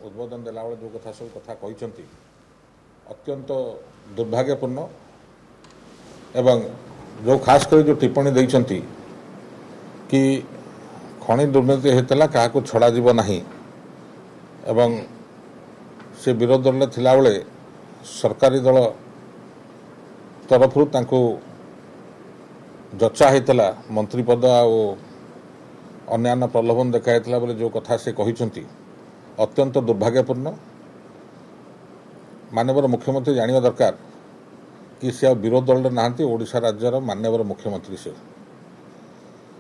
उद्बोधन देला बेले जो कथा सब कथा कहते अत्यंत दुर्भाग्यपूर्ण एवं जो खास कर जो टिप्पणी देइछंती कि खनि दुर्नीति होता क्या छड़ा जीव नहीं एवं से विरोध दल थिला बेले सरकारी दल तरफरु तांको जचा होता मंत्री पद अन्य प्रलोभन देखाइला बोले जो कथा से कहते अत्यंत दुर्भाग्यपूर्ण। माननीय मुख्यमंत्री जानिबा दरकार कि से विरोध दल ना ओडिशा राज्यर माननीय मुख्यमंत्री से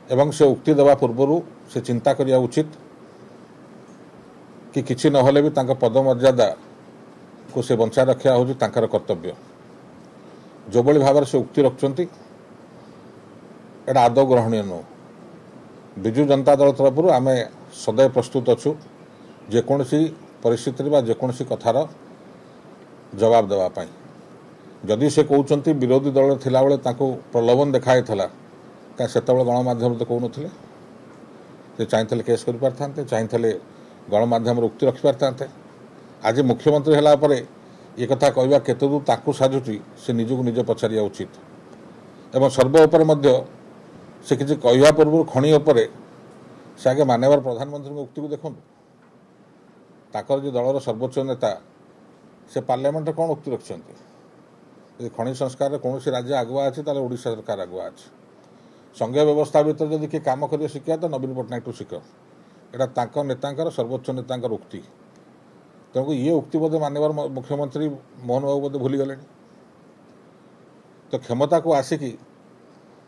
एवं से उक्ति देवा पूर्व से चिंता करिया उचित कि किछि नहले भी तांका पदमर्यादा को से बंचा रखा हूँ तांकर कर्तव्य। जो बड़ी भाव से उक्ति रखुंट एटा आदौ ग्रहणीय नुह। विजु जनता दल तरफ आम सदैव प्रस्तुत अच्छु जेकोसी परिस्थिति बा जेकोसी कथार जवाब देवाई। जदि से कहते विरोधी दल थिला बेले तांको प्रलोभन देखाई क्या से गणमाध्यम तो कहून से चाहिए केस कर पारते चाहिए गणमाध्यम उक्ति रखी पारते। आज मुख्यमंत्री है ये कथा कहवा केते दूर ताकू साजुची से निजक निज पचारिया उचित एवं सर्वोपर से किसी कहवा पूर्व खनि उपरे से आगे माननीय प्रधानमंत्री उक्ति को देखो ताकर जो दलर सर्वोच्च नेता से पार्लियामेंट कौन उक्ति रखिंट खनि संस्कार कौन राज्य आगुआ अच्छी ताले ओडिशा सरकार आगुआ अच्छी संघीय व्यवस्था भीतर जदि किए कम कर शिखा तो नवीन पट्टनायक टू शिख यहाँ नेता सर्वोच्च नेता उक्ति तेणुक ये उक्ति बोधे माननीय मुख्यमंत्री मोहन बाबू बोधे भूली गले। तो क्षमता को आसिकी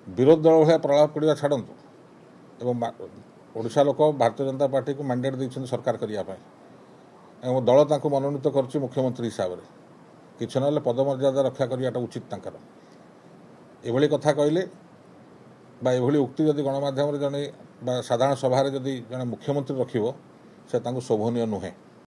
विरोध दल भाया प्रलाप करवा छाड़ू एवं ओडिशा लोक भारतीय जनता पार्टी को मैंडेट देते सरकार करने दल तांको मनोनीत कर मुख्यमंत्री हिसाब से किसी ना पदमर्यादा रक्षा करवाटा उचित तांकर एभली कथा कहले बा एभली उक्ति जदि गणमाध्यम जड़े साधारण सभा जदि जड़े मुख्यमंत्री रखिबो से तांको शोभनीय नुहे।